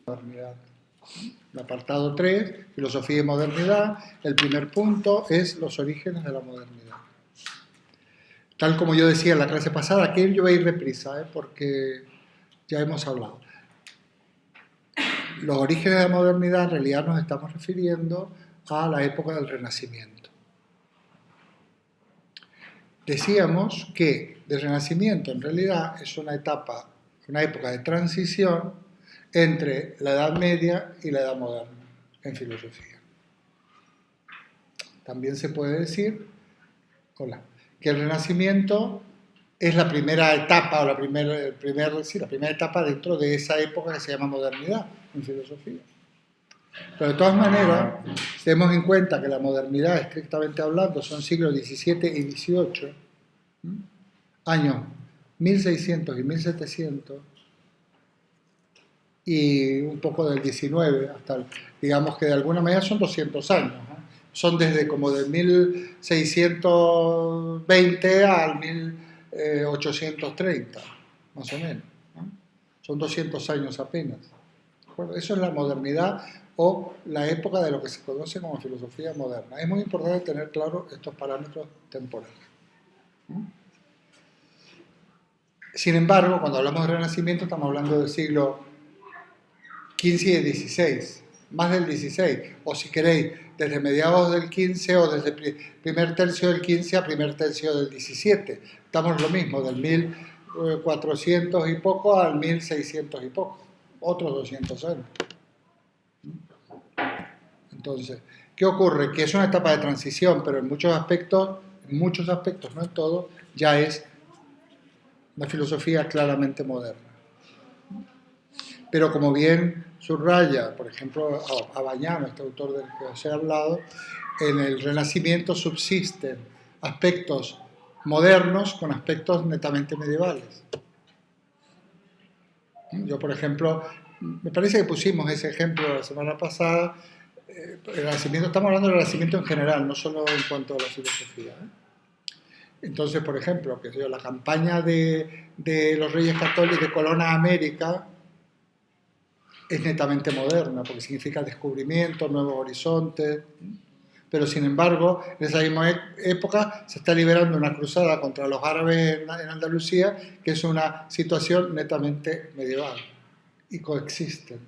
modernidad. El apartado 3, filosofía y modernidad, el primer punto es los orígenes de la modernidad. Tal como yo decía en la clase pasada, aquí yo voy a ir deprisa, porque ya hemos hablado. Los orígenes de la modernidad en realidad nos estamos refiriendo a la época del Renacimiento. Decíamos que el Renacimiento en realidad es una época de transición entre la Edad Media y la Edad Moderna en filosofía. También se puede decir, que el Renacimiento es la primera etapa, o la primera etapa dentro de esa época que se llama modernidad en filosofía. Pero de todas maneras, tenemos en cuenta que la modernidad, estrictamente hablando, son siglos XVII y XVIII, años 1600 y 1700, y un poco del 19 hasta, digamos que de alguna manera son 200 años, ¿no? Son desde como de 1620 al 1830, más o menos, ¿no? Son 200 años apenas. Eso es la modernidad o la época de lo que se conoce como filosofía moderna. Es muy importante tener claro estos parámetros temporales. Sin embargo, cuando hablamos de Renacimiento estamos hablando del siglo XV y XVI, más del XVI, o si queréis, desde mediados del XV o desde el primer tercio del XV a primer tercio del XVII. Estamos lo mismo, del 1400 y poco al 1600 y poco, otros 200 años. Entonces, ¿qué ocurre? Que es una etapa de transición, pero en muchos aspectos, no en todo, ya es una filosofía claramente moderna. Pero como bien subraya, por ejemplo, Abbagnano, este autor del que os he hablado, en el Renacimiento subsisten aspectos modernos con aspectos netamente medievales. Yo, por ejemplo, me parece que pusimos ese ejemplo la semana pasada. El Renacimiento, estamos hablando del Renacimiento en general, no solo en cuanto a la filosofía, Entonces, por ejemplo, la campaña de los Reyes Católicos de Colón a América es netamente moderna, porque significa descubrimiento, nuevos horizontes, pero sin embargo, en esa misma época se está liberando una cruzada contra los árabes en Andalucía, que es una situación netamente medieval, y coexisten.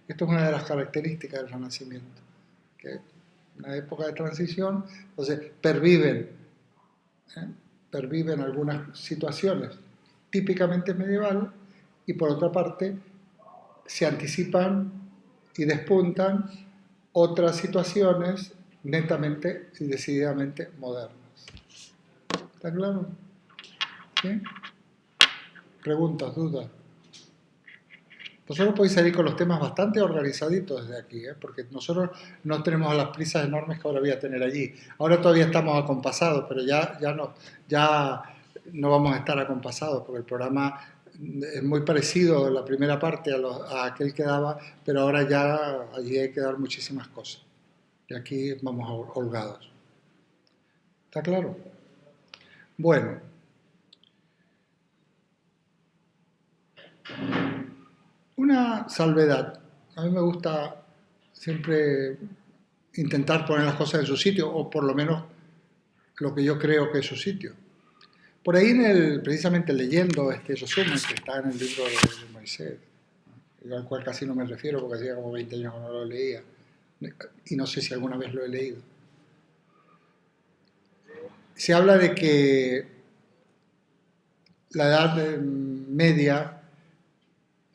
Esto es una de las características del Renacimiento, que es una época de transición, entonces perviven algunas situaciones típicamente medievales, y por otra parte se anticipan y despuntan otras situaciones netamente y decididamente modernas. ¿Está claro? ¿Sí? ¿Preguntas, dudas? Nosotros podéis salir con los temas bastante organizaditos desde aquí, porque nosotros no tenemos las prisas enormes que ahora voy a tener allí. Ahora todavía estamos acompasados, pero ya no vamos a estar acompasados, porque el programa es muy parecido en la primera parte a aquel que daba, pero ahora ya allí hay que dar muchísimas cosas. Y aquí vamos holgados. ¿Está claro? Bueno. Una salvedad. A mí me gusta siempre intentar poner las cosas en su sitio, o por lo menos lo que yo creo que es su sitio. Por ahí, precisamente leyendo este resumen que está en el libro de Moisés, al cual casi no me refiero porque hacía como 20 años que no lo leía, y no sé si alguna vez lo he leído. Se habla de que la Edad Media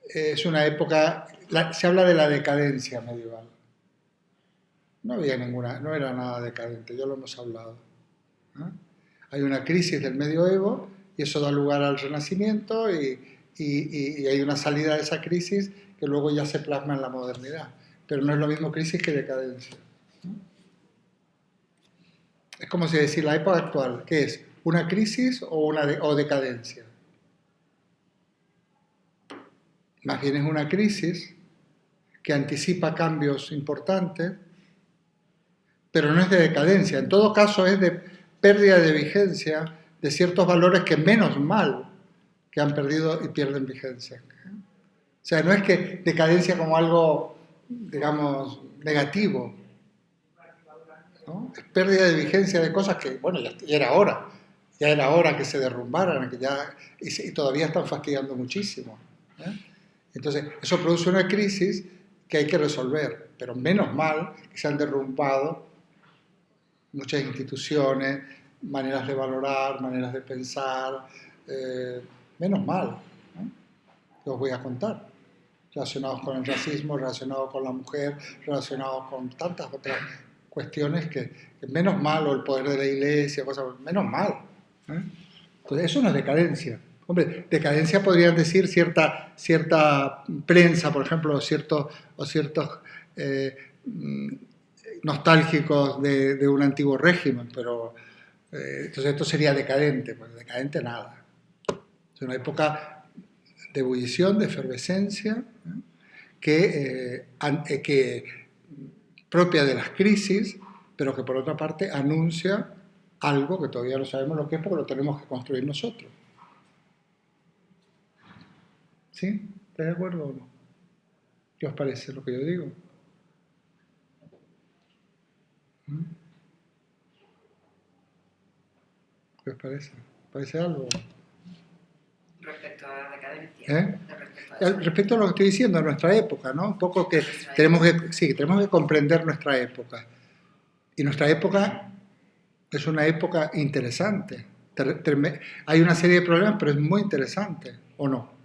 es una época, se habla de la decadencia medieval. No era nada decadente, ya lo hemos hablado. Hay una crisis del medioevo y eso da lugar al Renacimiento y hay una salida de esa crisis que luego ya se plasma en la modernidad. Pero no es lo mismo crisis que decadencia. Es como si decir, la época actual, ¿qué es? ¿Una crisis o decadencia? Más bien es una crisis que anticipa cambios importantes, pero no es de decadencia. En todo caso es de pérdida de vigencia de ciertos valores que menos mal que han perdido y pierden vigencia. sea, no es que decadencia como algo, digamos, negativo, ¿no? Es pérdida de vigencia de cosas que, bueno, ya era hora que se derrumbaran, y todavía están fastidiando muchísimo. ¿Eh? Entonces, eso produce una crisis que hay que resolver, pero menos mal que se han derrumbado muchas instituciones, maneras de valorar, maneras de pensar, eh, menos mal, ¿no? Que os voy a contar, relacionados con el racismo, relacionados con la mujer, relacionados con tantas otras cuestiones que menos mal, o el poder de la iglesia, cosas, menos mal. ¿Eh? Entonces, eso no es decadencia. Hombre, decadencia podrían decir cierta prensa, por ejemplo, o ciertos eh, nostálgicos de un antiguo régimen, pero entonces esto sería decadente, pues decadente nada. Es una época de ebullición, de efervescencia, que propia de las crisis, pero que por otra parte anuncia algo que todavía no sabemos lo que es porque lo tenemos que construir nosotros. ¿Sí? ¿Estás de acuerdo o no? ¿Qué os parece lo que yo digo? ¿Mm? ¿Qué os parece? ¿Parece algo? Respecto a la decadencia. ¿Eh? Respecto a Respecto a lo que estoy diciendo, a nuestra época, ¿no? Un poco que tenemos que comprender nuestra época. Y nuestra época es una época interesante. Hay una serie de problemas, pero es muy interesante, ¿o no?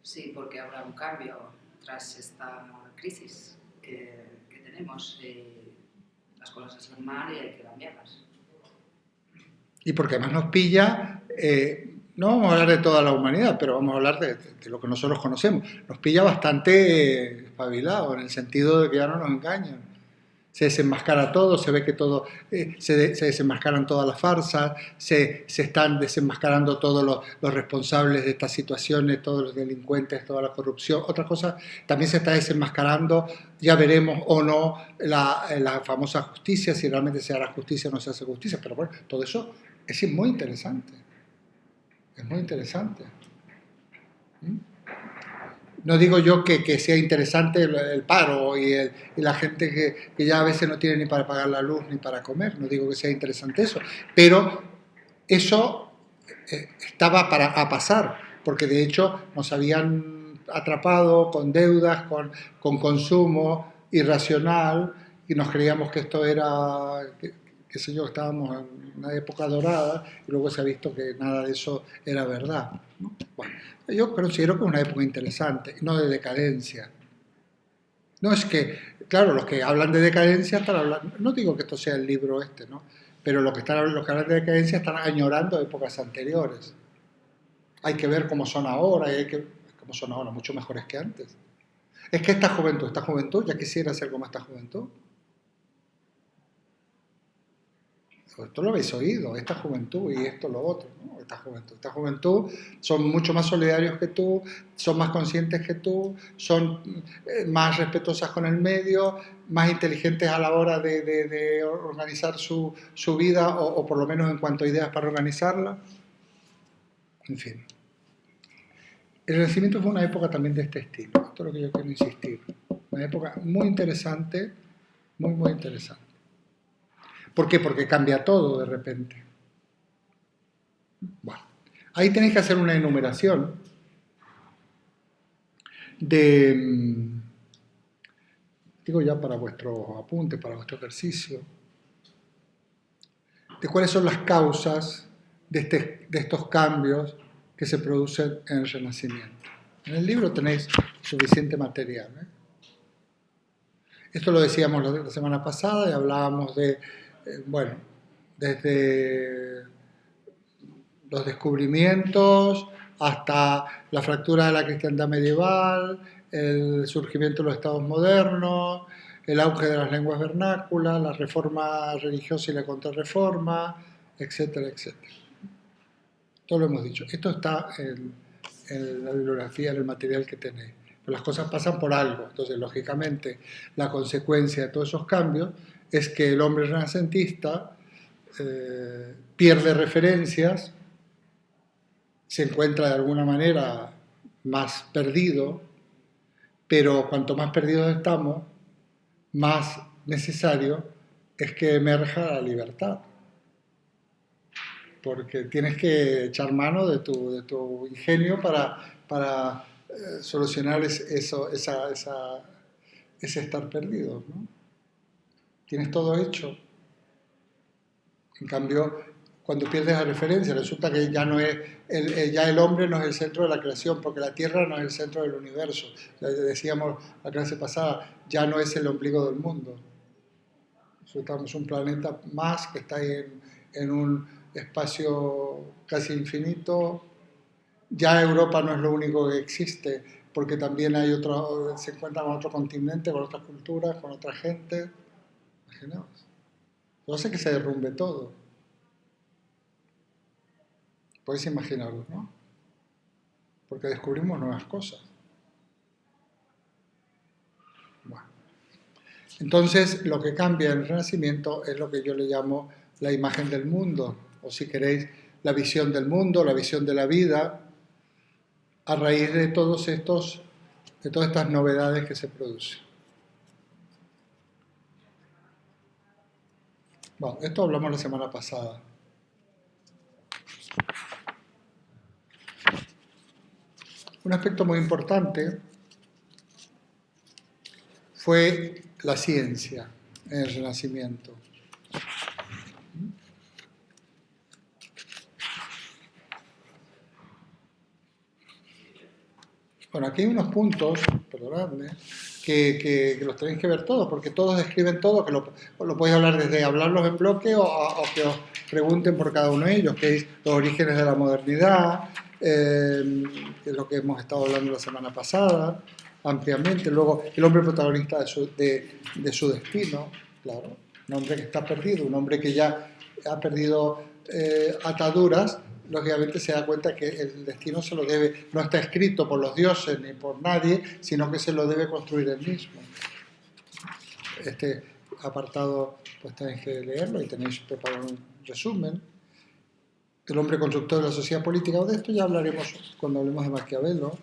Sí, porque habrá un cambio tras esta crisis que tenemos. Las cosas están mal y hay que cambiarlas. Y porque además nos pilla, no vamos a hablar de toda la humanidad, pero vamos a hablar de lo que nosotros conocemos. Nos pilla bastante espabilado, en el sentido de que ya no nos engañan. Se desenmascara todo, se ve que todo, se desenmascaran todas las farsas, se están desenmascarando todos los responsables de estas situaciones, todos los delincuentes, toda la corrupción. Otra cosa, también se está desenmascarando, ya veremos o no la famosa justicia, si realmente se hará justicia o no se hace justicia, pero bueno, todo eso es muy interesante. Es muy interesante. ¿Mm? No digo yo que sea interesante el paro y la gente que ya a veces no tiene ni para pagar la luz ni para comer, no digo que sea interesante eso, pero eso estaba a pasar, porque de hecho nos habían atrapado con deudas, con consumo irracional y nos creíamos que esto era, qué sé yo, estábamos en una época dorada y luego se ha visto que nada de eso era verdad, ¿no? Bueno, yo considero que es una época interesante, no de decadencia. No es que, claro, los que hablan de decadencia están hablando, no digo que esto sea el libro este, ¿no? Pero los que hablan de decadencia están añorando épocas anteriores. Hay que ver cómo son ahora, cómo son ahora, mucho mejores que antes. Es que esta juventud, ya quisiera ser como esta juventud. Esto lo habéis oído, esta juventud y esto lo otro, ¿no? Esta juventud son mucho más solidarios que tú, son más conscientes que tú, son más respetuosas con el medio, más inteligentes a la hora de organizar su vida o por lo menos en cuanto a ideas para organizarla. En fin. El Renacimiento fue una época también de este estilo, esto es lo que yo quiero insistir. Una época muy interesante, muy, muy interesante. ¿Por qué? Porque cambia todo de repente. Bueno, ahí tenéis que hacer una enumeración digo ya para vuestro apunte, para vuestro ejercicio, de cuáles son las causas de estos cambios que se producen en el Renacimiento. En el libro tenéis suficiente material, ¿eh? Esto lo decíamos la semana pasada y hablábamos bueno, desde los descubrimientos hasta la fractura de la cristiandad medieval, el surgimiento de los estados modernos, el auge de las lenguas vernáculas, la reforma religiosa y la contrarreforma, etcétera, etcétera. Todo lo hemos dicho. Esto está en la bibliografía, en el material que tenéis. Pero las cosas pasan por algo. Entonces, lógicamente, la consecuencia de todos esos cambios es que el hombre renacentista pierde referencias, se encuentra de alguna manera más perdido, pero cuanto más perdidos estamos, más necesario es que emerja la libertad. Porque tienes que echar mano de tu ingenio para solucionar ese estar perdido, ¿no? Tienes todo hecho. En cambio, cuando pierdes la referencia, resulta que ya el hombre no es el centro de la creación, porque la Tierra no es el centro del universo. Ya decíamos la clase pasada, ya no es el ombligo del mundo. Somos un planeta más que está en un espacio casi infinito. Ya Europa no es lo único que existe, porque también se encuentra con otro continente, con otras culturas, con otra gente. Imaginaos. Eso hace que se derrumbe todo. Podéis imaginarlo, ¿no? Porque descubrimos nuevas cosas. Bueno. Entonces, lo que cambia en el Renacimiento es lo que yo le llamo la imagen del mundo, o si queréis, la visión del mundo, la visión de la vida, a raíz de todas estas novedades que se producen. Bueno, esto hablamos la semana pasada. Un aspecto muy importante fue la ciencia en el Renacimiento. Bueno, aquí hay unos puntos, perdonadme, que los tenéis que ver todos, porque todos describen todo, que lo podéis hablar desde hablarlos en bloque o que os pregunten por cada uno de ellos, que es los orígenes de la modernidad, que es lo que hemos estado hablando la semana pasada, ampliamente. Luego, el hombre protagonista de su destino, claro, un hombre que está perdido, un hombre que ya ha perdido ataduras, lógicamente se da cuenta que el destino se lo debe, no está escrito por los dioses ni por nadie, sino que se lo debe construir él mismo. Este apartado pues tenéis que leerlo y tenéis preparado un resumen. El hombre constructor de la sociedad política, de esto ya hablaremos cuando hablemos de Maquiavelo.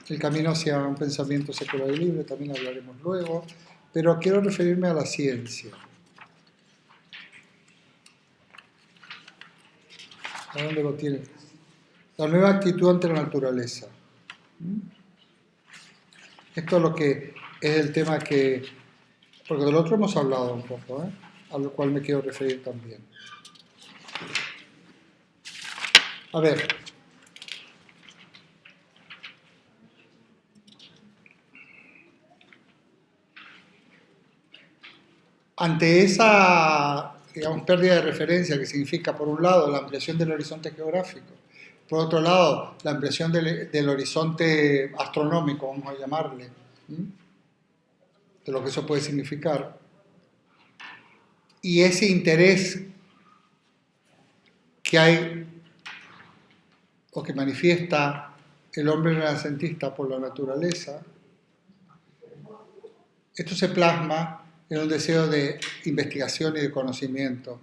El camino hacia un pensamiento secular y libre, también hablaremos luego, pero quiero referirme a la ciencia. ¿A dónde lo tienen? La nueva actitud ante la naturaleza. Esto es lo que es el tema que... Porque del otro hemos hablado un poco, a lo cual me quiero referir también. A ver. Ante esa, digamos, pérdida de referencia que significa, por un lado, la ampliación del horizonte geográfico, por otro lado, la ampliación del horizonte astronómico, vamos a llamarle, de lo que eso puede significar, y ese interés que hay o que manifiesta el hombre renacentista por la naturaleza, esto se plasma en un deseo de investigación y de conocimiento.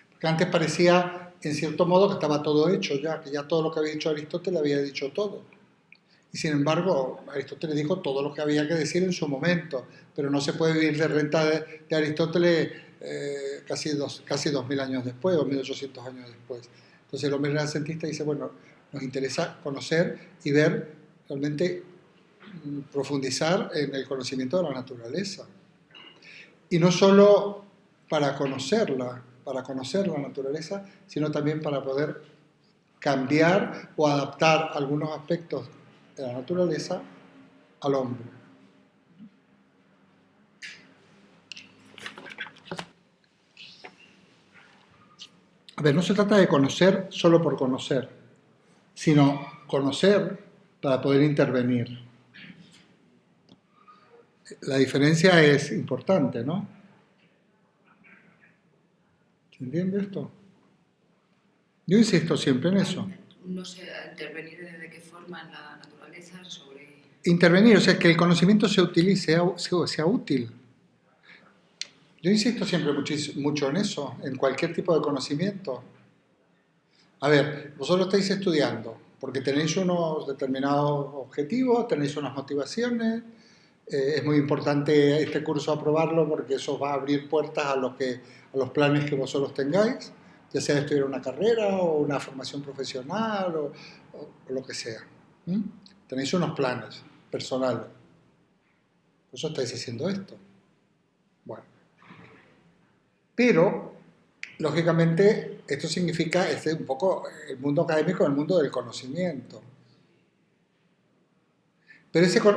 Porque antes parecía, en cierto modo, que estaba todo hecho ya, que ya todo lo que había dicho Aristóteles había dicho todo. Y sin embargo, Aristóteles dijo todo lo que había que decir en su momento, pero no se puede vivir de renta de Aristóteles casi 2000 años después o 1800 años después. Entonces el hombre renacentista dice, bueno, nos interesa conocer y ver, realmente profundizar en el conocimiento de la naturaleza. Y no solo para conocer la naturaleza, sino también para poder cambiar o adaptar algunos aspectos de la naturaleza al hombre. A ver, no se trata de conocer solo por conocer, sino conocer para poder intervenir. La diferencia es importante, ¿no? ¿Se entiende esto? Yo insisto siempre en eso. No sé, intervenir de qué forma en la naturaleza sobre... Intervenir, o sea, que el conocimiento se utilice, sea útil. Yo insisto siempre mucho en eso, en cualquier tipo de conocimiento. A ver, vosotros estáis estudiando porque tenéis unos determinados objetivos, tenéis unas motivaciones. Es muy importante este curso aprobarlo porque eso os va a abrir puertas a los planes que vosotros tengáis, ya sea estudiar una carrera o una formación profesional o lo que sea. ¿Mm? Tenéis unos planes personales. Por eso estáis haciendo esto. Bueno, pero lógicamente esto significa un poco el mundo académico, el mundo del conocimiento.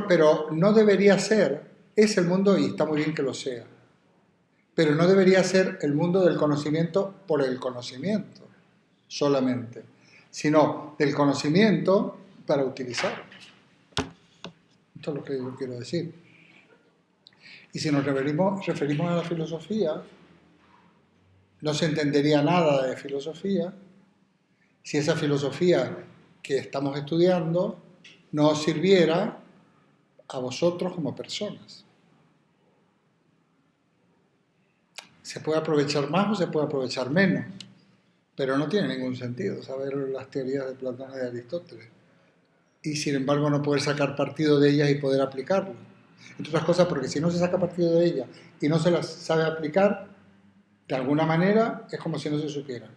Pero no debería ser, es el mundo y está muy bien que lo sea, pero no debería ser el mundo del conocimiento por el conocimiento solamente, sino del conocimiento para utilizarlo. Esto es lo que yo quiero decir. Y si nos referimos a la filosofía, no se entendería nada de filosofía si esa filosofía que estamos estudiando no os sirviera a vosotros como personas. Se puede aprovechar más o se puede aprovechar menos, pero no tiene ningún sentido saber las teorías de Platón y de Aristóteles y sin embargo no poder sacar partido de ellas y poder aplicarlo. Entre otras cosas porque si no se saca partido de ellas y no se las sabe aplicar, de alguna manera es como si no se supiera.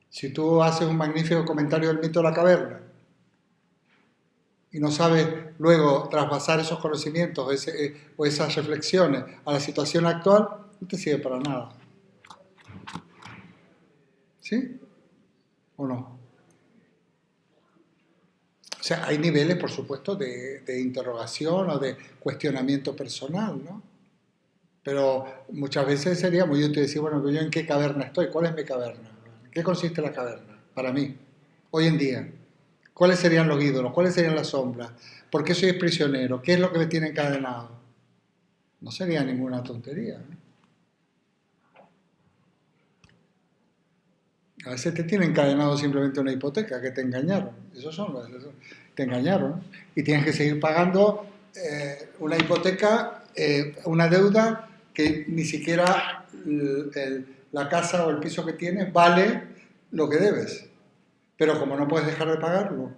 Si tú haces un magnífico comentario del mito de la caverna y no sabes luego trasvasar esos conocimientos o esas reflexiones a la situación actual, no te sirve para nada. ¿Sí? ¿O no? O sea, hay niveles, por supuesto, de interrogación o de cuestionamiento personal, ¿no? Pero muchas veces sería muy útil decir, bueno, ¿yo en qué caverna estoy? ¿Cuál es mi caverna? ¿En qué consiste la caverna? Para mí, hoy en día. ¿Cuáles serían los ídolos? ¿Cuáles serían las sombras? ¿Por qué soy prisionero? ¿Qué es lo que me tiene encadenado? No sería ninguna tontería, ¿eh? A veces te tiene encadenado simplemente una hipoteca, que te engañaron. Te engañaron. Y tienes que seguir pagando una hipoteca, una deuda que ni siquiera la casa o el piso que tienes vale lo que debes. Pero como no puedes dejar de pagarlo,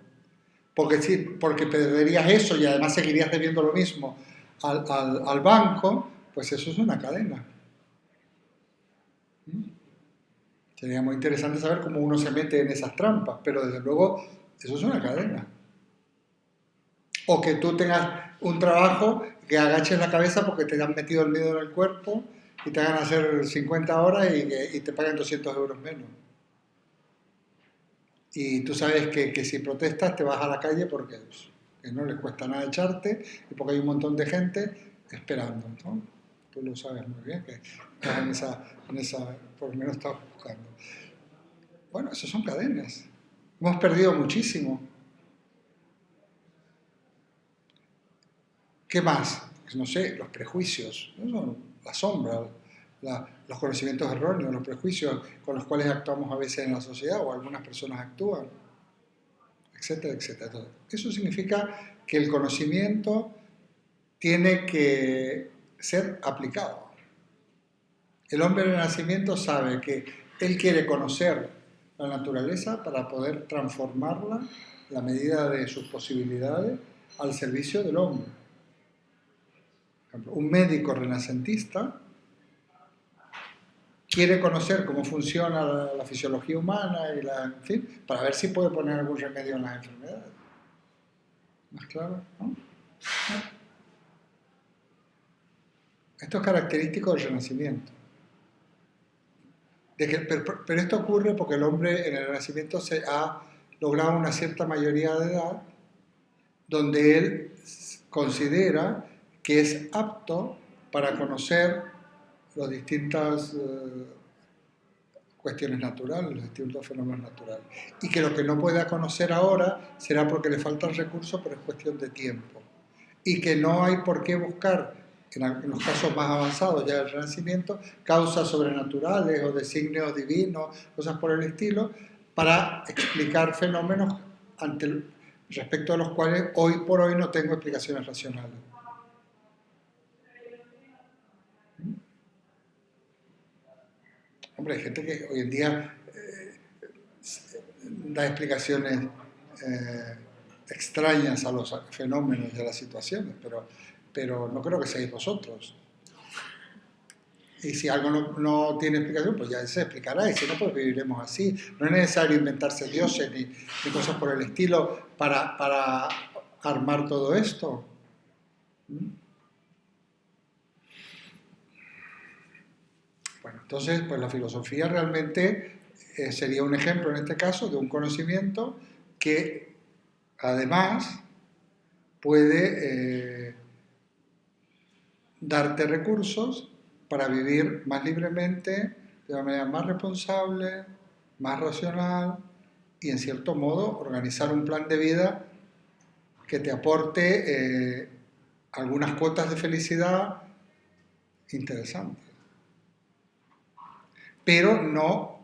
porque, sí, porque perderías eso y además seguirías debiendo lo mismo al banco, pues eso es una cadena. Sería muy interesante saber cómo uno se mete en esas trampas, pero desde luego eso es una cadena. O que tú tengas un trabajo que agaches la cabeza porque te han metido el miedo en el cuerpo y te hagan hacer 50 horas y te paguen 200 euros menos. Y tú sabes que si protestas te vas a la calle porque pues, que no les cuesta nada echarte y porque hay un montón de gente esperando, ¿no? Tú lo sabes muy bien, que estás por lo menos estás buscando. Bueno, esas son cadenas. Hemos perdido muchísimo. ¿Qué más? Pues no sé, los prejuicios, ¿no? La sombra, los conocimientos erróneos, los prejuicios con los cuales actuamos a veces en la sociedad o algunas personas actúan, etcétera, etcétera. Eso significa que el conocimiento tiene que ser aplicado. El hombre del Renacimiento sabe que él quiere conocer la naturaleza para poder transformarla, a la medida de sus posibilidades, al servicio del hombre. Por ejemplo, un médico renacentista quiere conocer cómo funciona la fisiología humana y en fin, para ver si puede poner algún remedio en las enfermedades. ¿Más claro? ¿No? Esto es característico del Renacimiento. Pero esto ocurre porque el hombre en el Renacimiento se ha logrado una cierta mayoría de edad donde él considera que es apto para conocer las distintas cuestiones naturales, los distintos fenómenos naturales. Y que lo que no pueda conocer ahora será porque le faltan recursos, pero es cuestión de tiempo. Y que no hay por qué buscar, en los casos más avanzados ya del Renacimiento, causas sobrenaturales o designios divinos, cosas por el estilo, para explicar fenómenos respecto a los cuales hoy por hoy no tengo explicaciones racionales. Hombre, hay gente que hoy en día da explicaciones extrañas a los fenómenos y a las situaciones, pero no creo que seáis vosotros. Y si algo no tiene explicación, pues ya se explicará, y si no, pues viviremos así. No es necesario inventarse dioses ni cosas por el estilo para armar todo esto. Bueno, entonces, pues la filosofía realmente sería un ejemplo en este caso de un conocimiento que además puede darte recursos para vivir más libremente, de una manera más responsable, más racional y en cierto modo organizar un plan de vida que te aporte algunas cuotas de felicidad interesantes. Pero no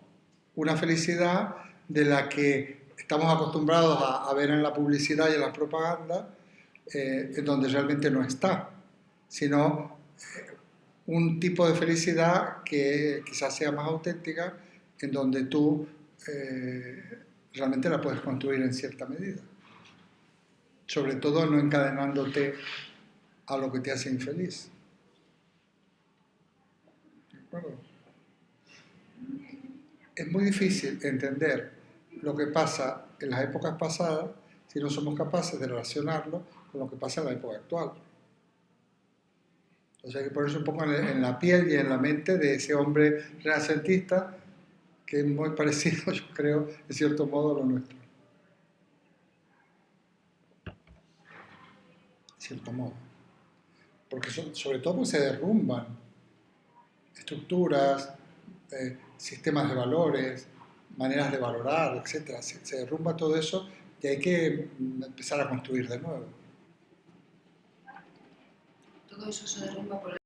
una felicidad de la que estamos acostumbrados a ver en la publicidad y en las propagandas, en donde realmente no está, sino un tipo de felicidad que quizás sea más auténtica, en donde tú realmente la puedes construir en cierta medida. Sobre todo no encadenándote a lo que te hace infeliz. ¿De acuerdo? Es muy difícil entender lo que pasa en las épocas pasadas si no somos capaces de relacionarlo con lo que pasa en la época actual. Entonces hay que ponerse un poco en la piel y en la mente de ese hombre renacentista que es muy parecido, yo creo, en cierto modo a lo nuestro. En cierto modo. Porque sobre todo pues, se derrumban estructuras, sistemas de valores, maneras de valorar, etc. Se derrumba todo eso y hay que empezar a construir de nuevo. Todo eso se derrumba por